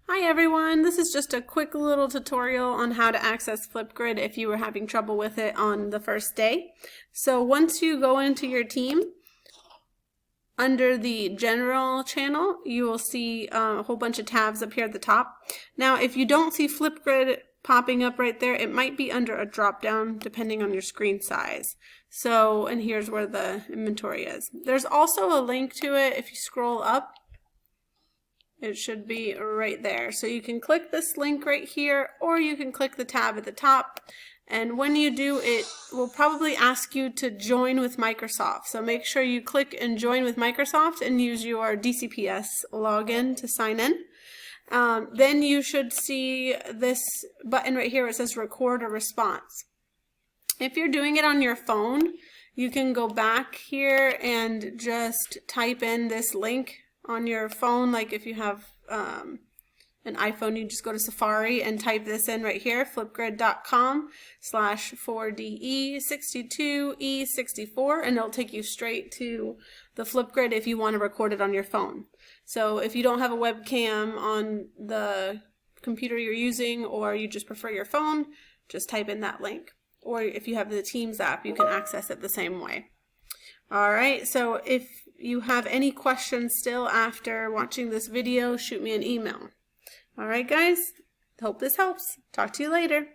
Hi everyone, this is just a quick little tutorial on how to access FlipGrid if you were having trouble with it on the first day. So once you go into your team, under the general channel, you will see a whole bunch of tabs up here at the top. Now if you don't see FlipGrid popping up right there, it might be under a drop down depending on your screen size. So, and here's where the inventory is. There's also a link to it if you scroll up. It should be right there. So you can click this link right here, or you can click the tab at the top. And when you do, it will probably ask you to join with Microsoft. So make sure you click and join with Microsoft and use your DCPS login to sign in. Then you should see this button right here. It says record a response. If you're doing it on your phone, you can go back here and just type in this link on your phone. Like if you have an iPhone, you just go to Safari and type this in right here, flipgrid.com/4DE62E64, and it'll take you straight to the FlipGrid if you want to record it on your phone. So if you don't have a webcam on the computer you're using, or you just prefer your phone, just type in that link. Or if you have the Teams app, you can access it the same way. Alright, so if you have any questions still after watching this video, shoot me an email. Alright guys, hope this helps. Talk to you later.